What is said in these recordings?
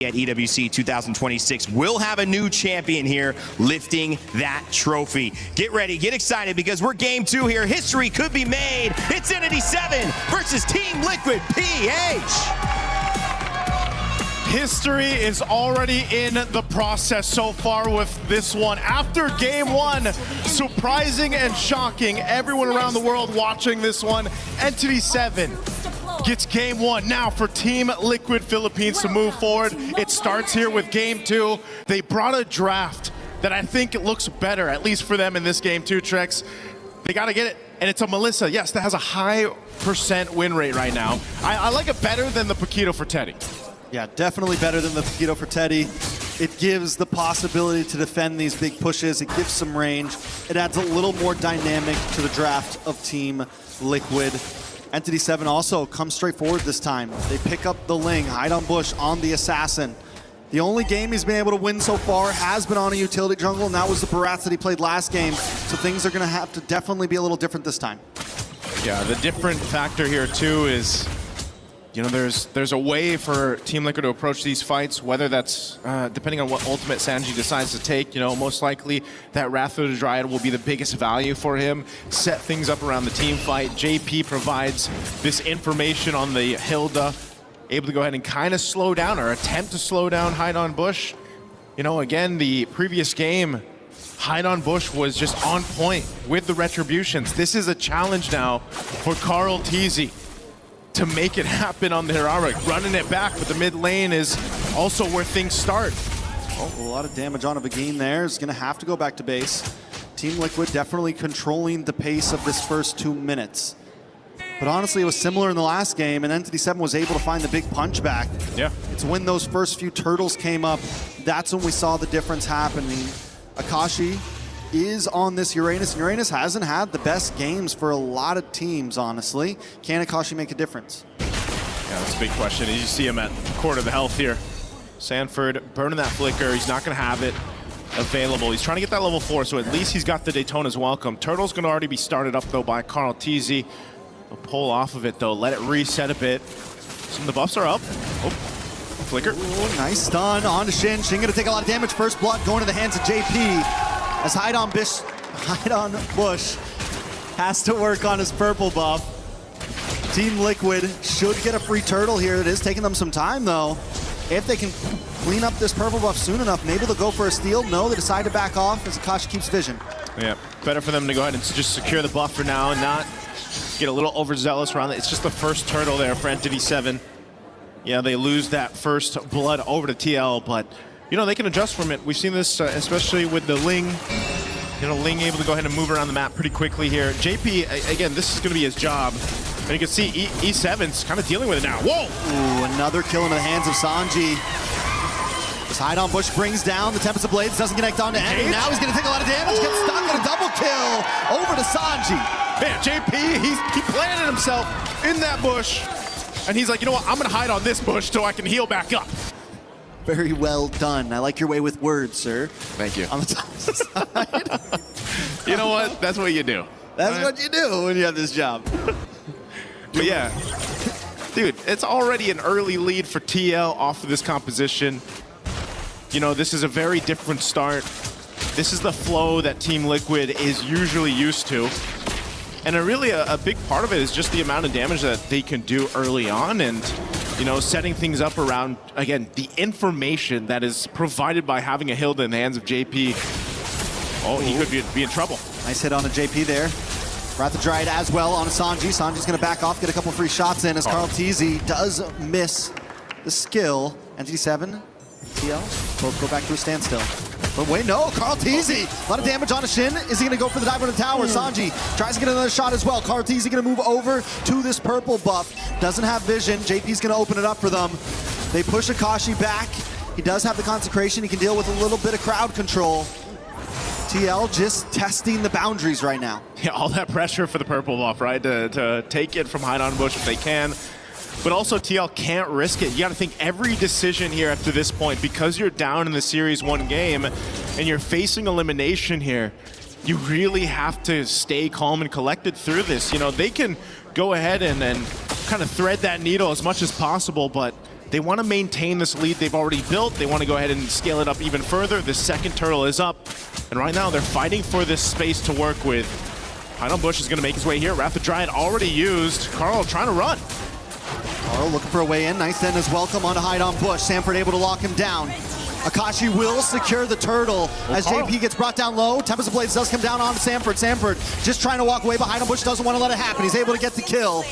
at EWC 2026. We'll have a new champion here lifting that trophy. Get ready, get excited, because we're game 2 here. History could be made. It's Entity 7 versus Team Liquid PH. History is already in the process so far with this one. After game 1, surprising and shocking, everyone around the world watching this one, Entity 7 gets game 1. Now for Team Liquid Philippines to move forward, it starts here with game 2. They brought a draft that I think it looks better, at least for them in this game 2, Trex. They got to get it, and it's a Melissa, yes, that has a high % win rate right now. I like it better than the Paquito for Teddy. Yeah, definitely better than the Paquito for Teddy. It gives the possibility to defend these big pushes. It gives some range. It adds a little more dynamic to the draft of Team Liquid. Entity 7 also comes straight forward this time. They pick up the Ling, hide on Bush on the Assassin. The only game he's been able to win so far has been on a utility jungle, and that was the Barats that he played last game. So things are going to have to definitely be a little different this time. Yeah, the different factor here too is, you know, there's a way for Team Liquid to approach these fights, whether that's depending on what ultimate Sanji decides to take. You know, most likely that Wrath of the Dryad will be the biggest value for him. Set things up around the team fight. JP provides this information on the Hilda, able to go ahead and kind of slow down or attempt to slow down Hide on Bush. You know, again, the previous game, Hide on Bush was just on point with the retributions. This is a challenge now for Carl Teasy to make it happen on the heroic. Running it back, but the mid lane is also where things start. Oh, a lot of damage on Vagine there. Is going to have to go back to base. Team Liquid definitely controlling the pace of this first 2 minutes. But honestly, it was similar in the last game, and Entity 7 was able to find the big punch back. Yeah. It's when those first few turtles came up, that's when we saw the difference happening. Akashi is on this Uranus, and Uranus hasn't had the best games for a lot of teams, honestly. Can Akashi make a difference? Yeah, that's a big question. You see him at quarter of the health here. Sanford burning that flicker. He's not going to have it available. He's trying to get that level 4, so at least he's got the Daytona's welcome. Turtle's going to already be started up, though, by Carl Teasy. He'll pull off of it, though. Let it reset a bit. Some of the buffs are up. Oh, flicker. Ooh, nice stun on to Shin. Shin going to take a lot of damage. First blood going to the hands of JP. As Hide on Bush has to work on his purple buff. Team Liquid should get a free turtle here. It is taking them some time, though. If they can clean up this purple buff soon enough, maybe they'll go for a steal. No, they decide to back off as Akashi keeps vision. Yeah, better for them to go ahead and just secure the buff for now and not get a little overzealous around it. It's just the first turtle there for Entity 7. Yeah, they lose that first blood over to TL, but you know, they can adjust from it. We've seen this, especially with the Ling. You know, Ling able to go ahead and move around the map pretty quickly here. JP, again, this is going to be his job. And you can see E7's kind of dealing with it now. Whoa! Ooh, another kill into the hands of Sanji. This Hide on Bush brings down the Tempest of Blades, doesn't connect onto Enemy. Now he's going to take a lot of damage, gets stuck on a double kill over to Sanji. Man, JP, he planted himself in that bush. And he's like, you know what, I'm going to hide on this bush so I can heal back up. Very well done. I like your way with words, sir. Thank you. On the top side. You know what? That's what you do. That's what you do when you have this job. But yeah, dude, it's already an early lead for TL off of this composition. You know, this is a very different start. This is the flow that Team Liquid is usually used to. And really a big part of it is just the amount of damage that they can do early on, and you know, setting things up around, again, the information that is provided by having a Hilda in the hands of JP. Oh, he could be in trouble. Nice hit on a JP there. Wrath of Dryad as well on Sanji. Sanji's going to back off, get a couple free shots in as Carl Teasy does miss the skill. Entity 7, TL, both go back to a standstill. But wait, no, Carl Teasy. A lot of damage on a Shin. Is he going to go for the dive on the tower? Sanji tries to get another shot as well. Carl Teasy going to move over to this purple buff. Doesn't have vision. JP's going to open it up for them. They push Akashi back. He does have the consecration. He can deal with a little bit of crowd control. TL just testing the boundaries right now. Yeah, all that pressure for the purple buff, right? To take it from Hide on Bush if they can. But also TL can't risk it. You got to think every decision here up to this point, because you're down in the series 1 game and you're facing elimination here, you really have to stay calm and collected through this. You know, they can go ahead and kind of thread that needle as much as possible, but they want to maintain this lead they've already built. They want to go ahead and scale it up even further. The second turtle is up, and right now they're fighting for this space to work with. Bush is going to make his way here. Wrath of Dryad already used. Carl trying to run. Carl looking for a way in. Nice then as welcome onto Bush. Sanford able to lock him down. Akashi will secure the turtle as Carl. JP gets brought down low. Tempest of Blades does come down on Sanford. Sanford just trying to walk away behind Bush, doesn't want to let it happen. He's able to get the kill.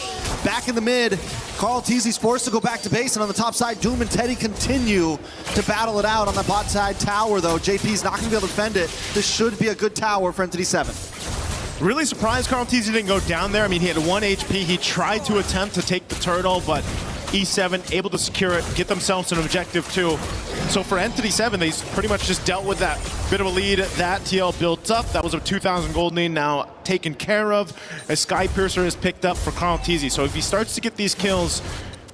Back in the mid, Carl Teasy's forced to go back to base, and on the top side, Doom and Teddy continue to battle it out on the bot side tower, though. JP's not going to be able to defend it. This should be a good tower for Entity 7. Really surprised Carl Teasy didn't go down there. I mean, he had 1 HP. He tried to attempt to take the turtle, but E7 able to secure it, get themselves an objective too. So for Entity 7, they pretty much just dealt with that bit of a lead that TL built up. That was a 2,000 gold lead now taken care of as Skypiercer is picked up for Carl Teasy. So if he starts to get these kills,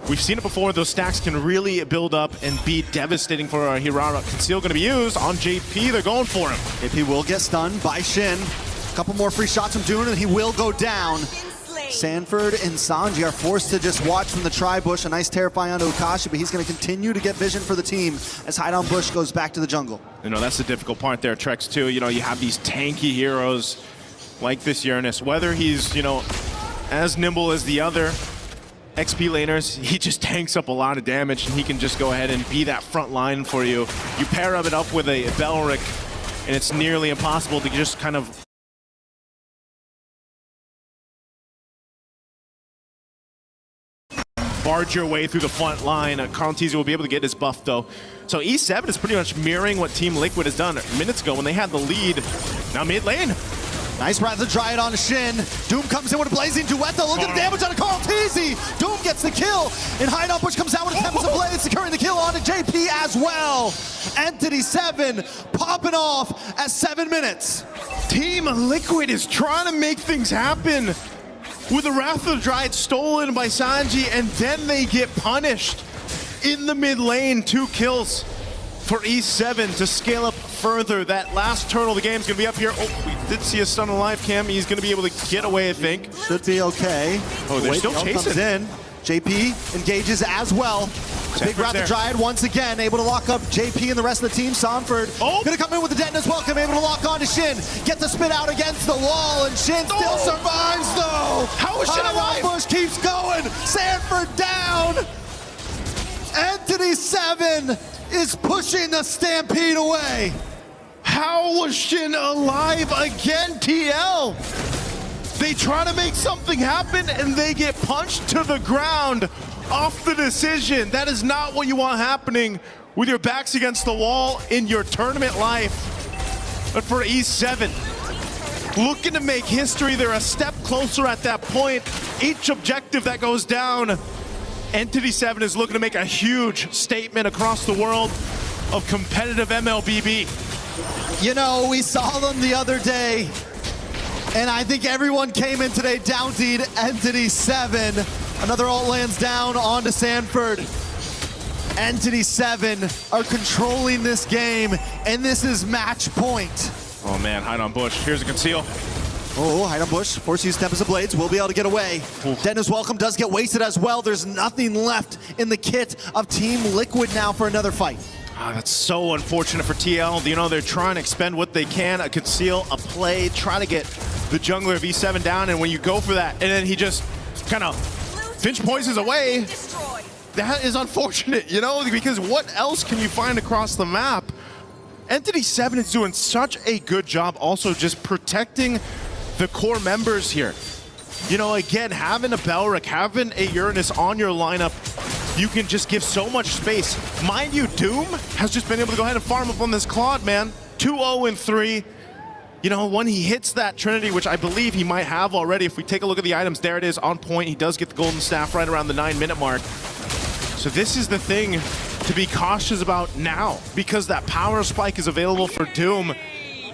we've seen it before, those stacks can really build up and be devastating for our Hirara. Conceal going to be used on JP. They're going for him. JP will get stunned by Shin. A couple more free shots from Dune, and he will go down. Sanford and Sanji are forced to just watch from the tri-bush. A nice terrifying onto Akashi, but he's going to continue to get vision for the team as Bush goes back to the jungle. You know, that's the difficult part there, Trex, too. You know, you have these tanky heroes like this Uranus. Whether he's, you know, as nimble as the other XP laners, he just tanks up a lot of damage, and he can just go ahead and be that front line for you. You pair it up with a Belric, and it's nearly impossible to just kind of barge your way through the front line. Carl Teasy will be able to get his buff, though. So E7 is pretty much mirroring what Team Liquid has done minutes ago when they had the lead. Now mid lane. Nice Wrath of Dryad on Shin. Doom comes in with a blazing duet, though. Look at the damage on Carl Teasy. Doom gets the kill, and Bush comes out with a Tempest of Blades, securing the kill onto JP as well. Entity 7 popping off at 7 minutes. Team Liquid is trying to make things happen with the Wrath of Dryad stolen by Sanji, and then they get punished in the mid lane. 2 kills for E7 to scale up further. That last turtle of the game is going to be up here. Oh, we did see a stun on live cam. He's going to be able to get away, I think. Should be okay. Oh, they're still chasing. Comes in. JP engages as well. Big Wrath of Dryad once again, able to lock up JP and the rest of the team. Sanford gonna come in with the detonus welcome, able to lock on to Shin. Get the spit out against the wall, and Shin still survives though. How is Shin alive? Bush keeps going. Sanford down. Entity 7 is pushing the Stampede away. How was Shin alive again, TL? They try to make something happen and they get punched to the ground off the decision. That is not what you want happening with your backs against the wall in your tournament life. But for E7, looking to make history, they're a step closer at that point. Each objective that goes down, Entity 7 is looking to make a huge statement across the world of competitive MLBB. You know, we saw them the other day, and I think everyone came in today downtied Entity 7. Another ult lands down onto Sanford. Entity 7 are controlling this game, and this is match point. Oh man, hide on Bush. Here's a conceal. Oh, hide on Bush. Force use Tempest of Blades. Will be able to get away. Detonus welcome does get wasted as well. There's nothing left in the kit of Team Liquid now for another fight. Oh, that's so unfortunate for TL. You know, they're trying to expend what they can, a conceal, a play, try to get the jungler of E7 down, and when you go for that, and then he just kind of Finch poisons away, that is unfortunate, you know, because what else can you find across the map? Entity 7 is doing such a good job also just protecting the core members here. You know, again, having a Belric, having a Uranus on your lineup, you can just give so much space. Mind you, Doom has just been able to go ahead and farm up on this Claude, man. 2-0-3. You know, when he hits that Trinity, which I believe he might have already, if we take a look at the items, there it is, on point. He does get the golden staff right around the 9-minute mark. So this is the thing to be cautious about now, because that power spike is available for Doom,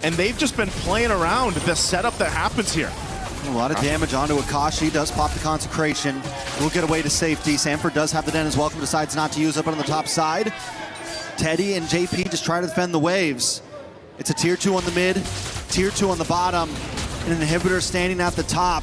and they've just been playing around the setup that happens here. A lot of damage onto Akashi. Does pop the Consecration. Will get away to safety. Sanford does have the den as welcome. Decides not to use it on the top side. Teddy and JP just try to defend the waves. It's a tier 2 on the mid, tier 2 on the bottom, and an inhibitor standing at the top.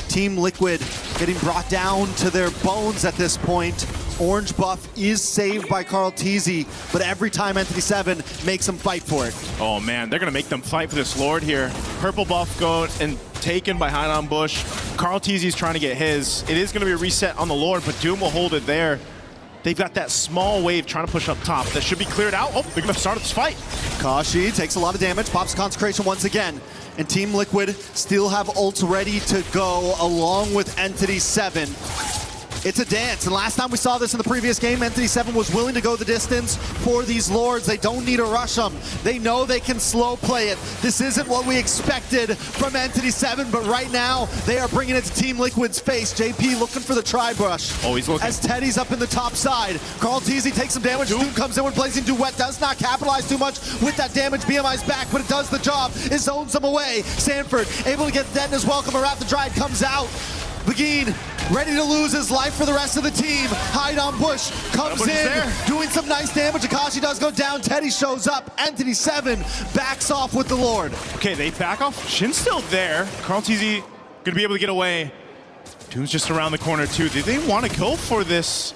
Team Liquid getting brought down to their bones at this point. Orange buff is saved by Carl Teasy, but every time Entity 7 makes him fight for it. Oh man, they're gonna make them fight for this Lord here. Purple buff going and taken by Hide on Bush. Carl Teasy's trying to get his. It is gonna be a reset on the Lord, but Doom will hold it there. They've got that small wave trying to push up top. That should be cleared out. Oh, they're gonna start this fight. Kashi takes a lot of damage, pops Consecration once again. And Team Liquid still have ults ready to go along with Entity 7. It's a dance, and last time we saw this in the previous game, Entity 7 was willing to go the distance for these Lords. They don't need to rush them. They know they can slow play it. This isn't what we expected from Entity 7, but right now, they are bringing it to Team Liquid's face. JP looking for the tri-brush. Oh, he's looking. As Teddy's up in the top side. Carl Teasy takes some damage. Doom comes in with Blazing Duet. Does not capitalize too much with that damage. BMI's back, but it does the job. It zones them away. Sanford able to get dead in his welcome. Wrath the Dryad comes out. Begin ready to lose his life for the rest of the team. Hide on Bush comes in, there, doing some nice damage. Akashi does go down. Teddy shows up. Entity 7 backs off with the Lord. Okay, they back off. Shin's still there. Carl Teasy gonna be able to get away. Doom's just around the corner too. Did they want to go for this?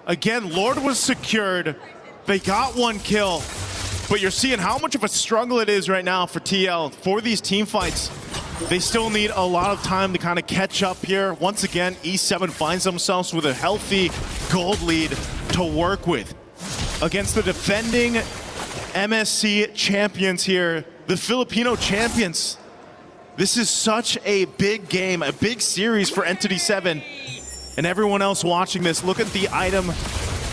Again, Lord was secured. They got one kill. But you're seeing how much of a struggle it is right now for TL for these team fights. They still need a lot of time to kind of catch up here. Once again, E7 finds themselves with a healthy gold lead to work with against the defending MSC champions here, the Filipino champions. This is such a big game, a big series for Entity 7. And everyone else watching this, look at the item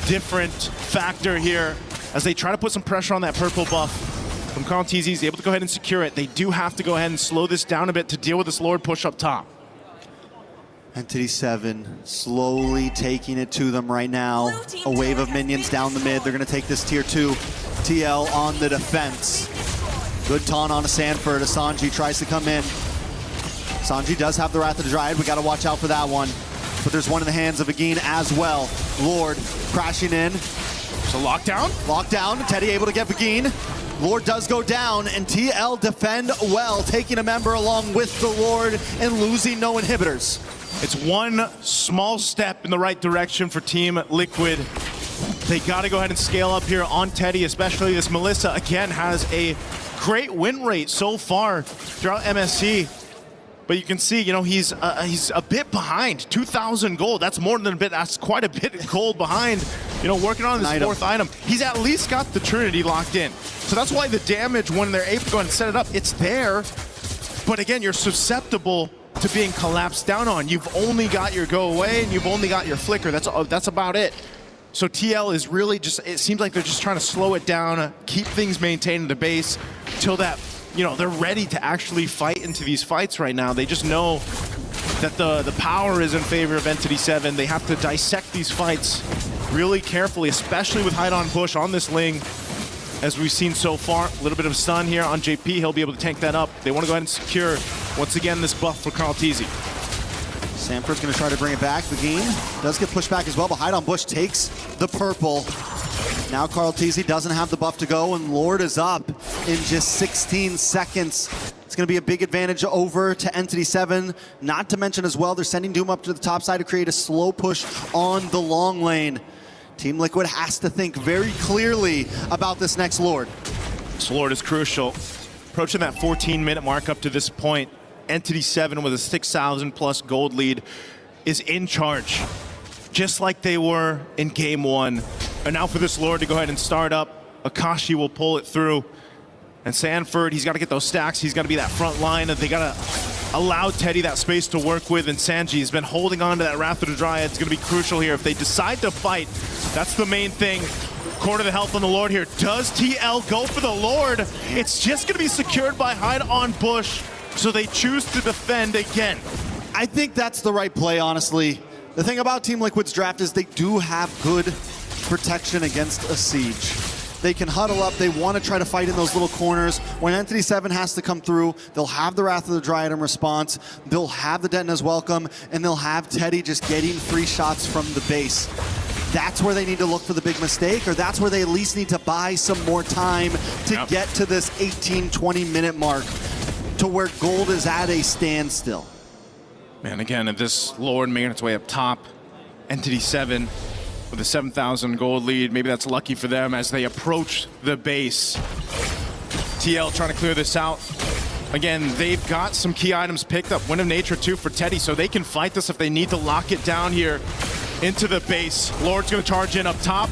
different factor here as they try to put some pressure on that purple buff. From Carl Teasy, he's able to go ahead and secure it. They do have to go ahead and slow this down a bit to deal with this Lord push up top. Entity 7 slowly taking it to them right now. A wave of minions down the mid. They're going to take this tier 2. TL on the defense. Good taunt on a Sanford. Sanji tries to come in. Sanji does have the Wrath of the Dryad. We got to watch out for that one. But there's one in the hands of Agin as well. Lord crashing in. There's a lockdown. Lockdown. Teddy able to get Agin. Lord does go down, and TL defend well, taking a member along with the Lord and losing no inhibitors. It's one small step in the right direction for Team Liquid. They got to go ahead and scale up here on Teddy, especially this Melissa, again, has a great win rate so far throughout MSC. But you can see, you know, he's a bit behind. 2,000 gold, that's more than a bit, that's quite a bit of gold behind. You know, working on this fourth item. He's at least got the Trinity locked in. So that's why the damage, when they're able to go ahead and set it up, it's there. But again, you're susceptible to being collapsed down on. You've only got your go away and you've only got your flicker. That's about it. So TL is really just, it seems like they're just trying to slow it down, keep things maintained in the base till that, you know, they're ready to actually fight into these fights right now. They just know that the power is in favor of Entity 7. They have to dissect these fights really carefully, especially with Hide on Bush on this Ling. As we've seen so far, a little bit of stun here on JP. He'll be able to tank that up. They want to go ahead and secure, once again, this buff for Carl Teasy. Sanford's going to try to bring it back. The game does get pushed back as well, but Hide on Bush takes the purple. Now Carl Teasy doesn't have the buff to go, and Lord is up in just 16 seconds. It's going to be a big advantage over to Entity 7. Not to mention as well, they're sending Doom up to the top side to create a slow push on the long lane. Team Liquid has to think very clearly about this next Lord. This Lord is crucial. Approaching that 14-minute mark up to this point, Entity 7 with a 6,000 plus gold lead is in charge, just like they were in game 1. And now for this Lord to go ahead and start up, Akashi will pull it through. And Sanford, he's got to get those stacks. He's got to be that front line. They got to allow Teddy that space to work with. And Sanji has been holding on to that Wrath of the Dryad. It's going to be crucial here. If they decide to fight, that's the main thing. Quarter the health on the Lord here. Does TL go for the Lord? It's just going to be secured by Hide on Bush. So they choose to defend again. I think that's the right play, honestly. The thing about Team Liquid's draft is they do have good protection against a siege. They can huddle up. They want to try to fight in those little corners. When Entity 7 has to come through, they'll have the Wrath of the Dryad in response. They'll have the Detna's welcome, and they'll have Teddy just getting free shots from the base. That's where they need to look for the big mistake, or that's where they at least need to buy some more time to get to this 18-20 minute mark to where gold is at a standstill. Man, again, if this Lord making its way up top, Entity 7, with a 7,000 gold lead. Maybe that's lucky for them as they approach the base. TL trying to clear this out. Again, they've got some key items picked up. Wind of Nature too for Teddy, so they can fight this if they need to lock it down here into the base. Lord's gonna charge in up top.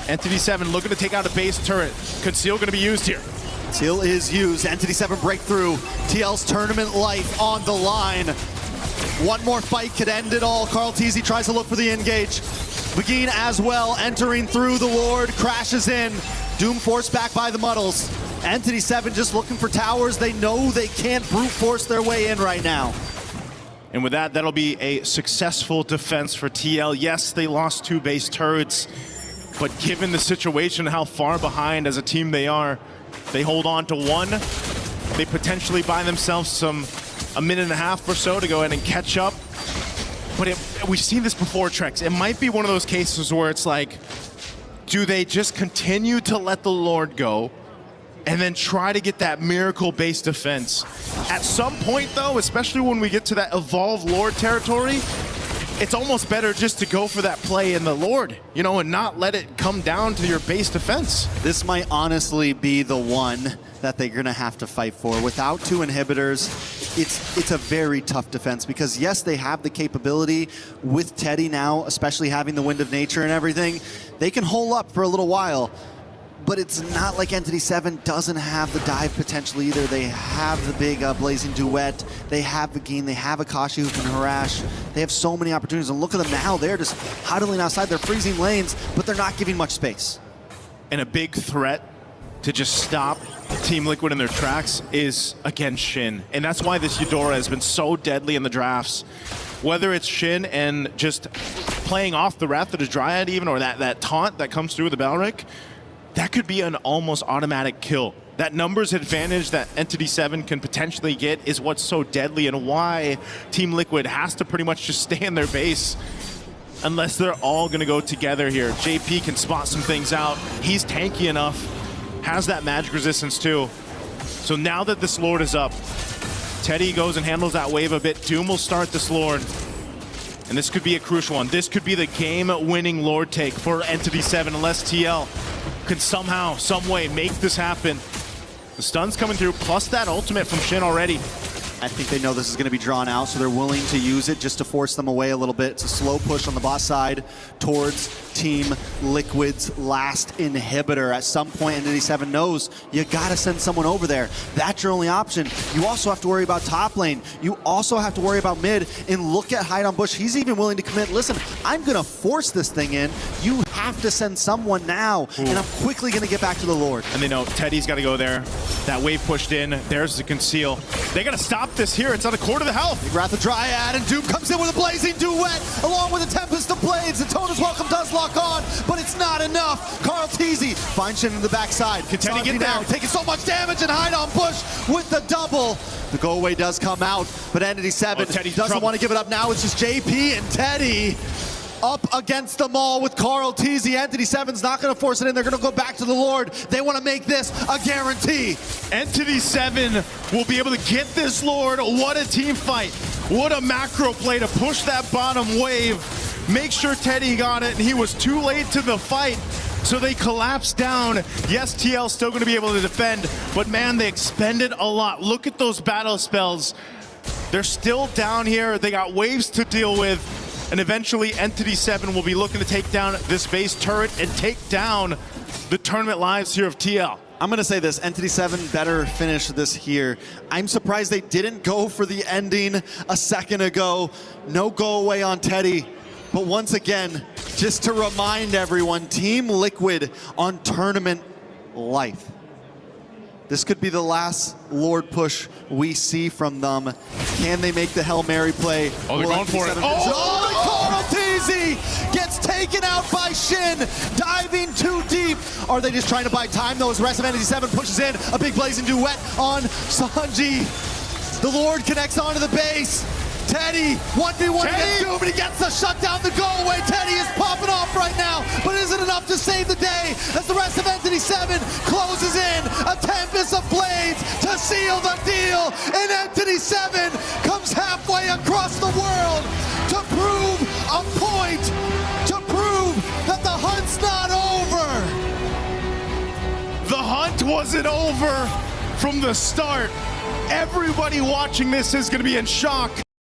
Entity 7 looking to take out a base turret. Conceal gonna be used here. Conceal is used. Entity 7 breakthrough. TL's tournament life on the line. One more fight could end it all. Carl Teasy tries to look for the engage. Begin as well, entering through the Lord, crashes in. Doom forced back by the Muddles. Entity 7 just looking for towers. They know they can't brute force their way in right now. And with that, that'll be a successful defense for TL. Yes, they lost 2 base turrets, but given the situation, how far behind as a team they are, they hold on to 1. They potentially buy themselves a minute and a half or so to go ahead and catch up. But we've seen this before, Trex. It might be one of those cases where it's like, do they just continue to let the Lord go and then try to get that miracle-based defense? At some point, though, especially when we get to that evolved Lord territory, it's almost better just to go for that play in the Lord, you know, and not let it come down to your base defense. This might honestly be the one that they're gonna have to fight for. Without 2 inhibitors, it's a very tough defense because yes, they have the capability with Teddy now, especially having the Wind of Nature and everything. They can hole up for a little while, but it's not like Entity 7 doesn't have the dive potential either. They have the big Blazing Duet. They have Begin. They have Akashi who can harass. They have so many opportunities. And look at them now. They're just huddling outside. They're freezing lanes, but they're not giving much space. And a big threat to just stop Team Liquid in their tracks is, again, Shin. And that's why this Eudora has been so deadly in the drafts. Whether it's Shin and just playing off the Wrath of the Dryad even, or that taunt that comes through with the Balric, that could be an almost automatic kill. That numbers advantage that Entity 7 can potentially get is what's so deadly and why Team Liquid has to pretty much just stay in their base unless they're all gonna go together here. JP can spot some things out. He's tanky enough, has that magic resistance too. So now that this Lord is up, Teddy goes and handles that wave a bit. Doom will start this Lord. And this could be a crucial one. This could be the game-winning Lord take for Entity 7 unless TL can somehow, some way make this happen. The stun's coming through, plus that ultimate from Shin already. I think they know this is going to be drawn out, so they're willing to use it just to force them away a little bit. It's a slow push on the boss side towards Team Liquid's last inhibitor. At some point, Entity 7 knows you got to send someone over there. That's your only option. You also have to worry about top lane. You also have to worry about mid. And look at Hide on Bush. He's even willing to commit. Listen, I'm going to force this thing in. You have to send someone now. Ooh. And I'm quickly going to get back to the Lord. And they know Teddy's got to go there. That wave pushed in. There's the conceal. They got to stop this here. It's on a quarter of the health. Big Wrath of Dryad, and Doom comes in with a Blazing Duet, along with a Tempest of Blades. The Tona's Welcome does lock on, but it's not enough. Carl Teasy finds Shin in the backside. Can Teddy get there? Taking so much damage, and Hide on Bush with the double. The go away does come out, but Entity 7 doesn't want to give it up now. It's just JP and Teddy up against them all with Carl Teasy. Entity 7's not going to force it in. They're going to go back to the Lord. They want to make this a guarantee. Entity 7 will be able to get this Lord. What a team fight. What a macro play to push that bottom wave. Make sure Teddy got it, and he was too late to the fight. So they collapsed down. Yes, TL's still going to be able to defend, but man, they expended a lot. Look at those battle spells. They're still down here. They got waves to deal with. And eventually Entity 7 will be looking to take down this base turret and take down the tournament lives here of TL. I'm going to say this, Entity 7 better finish this here. I'm surprised they didn't go for the ending a second ago. No go away on Teddy. But once again, just to remind everyone, Team Liquid on tournament life. This could be the last Lord push we see from them. Can they make the Hail Mary play? Oh, they're going for it. Carl Teasy gets taken out by Shin, diving too deep. Are they just trying to buy time, though, as the rest of Entity 7 pushes in? A big Blazing Duet on Sanji. The Lord connects onto the base. Teddy, 1v1 against Doom, and he gets the shut down the go away. Teddy is popping off right now, but is it enough to save the day as the rest of Entity 7 closes in? A Tempest of Blades to seal the deal, and Entity 7 comes halfway across the world to prove a point, to prove that the Was it over from the start? Everybody watching this is going to be in shock.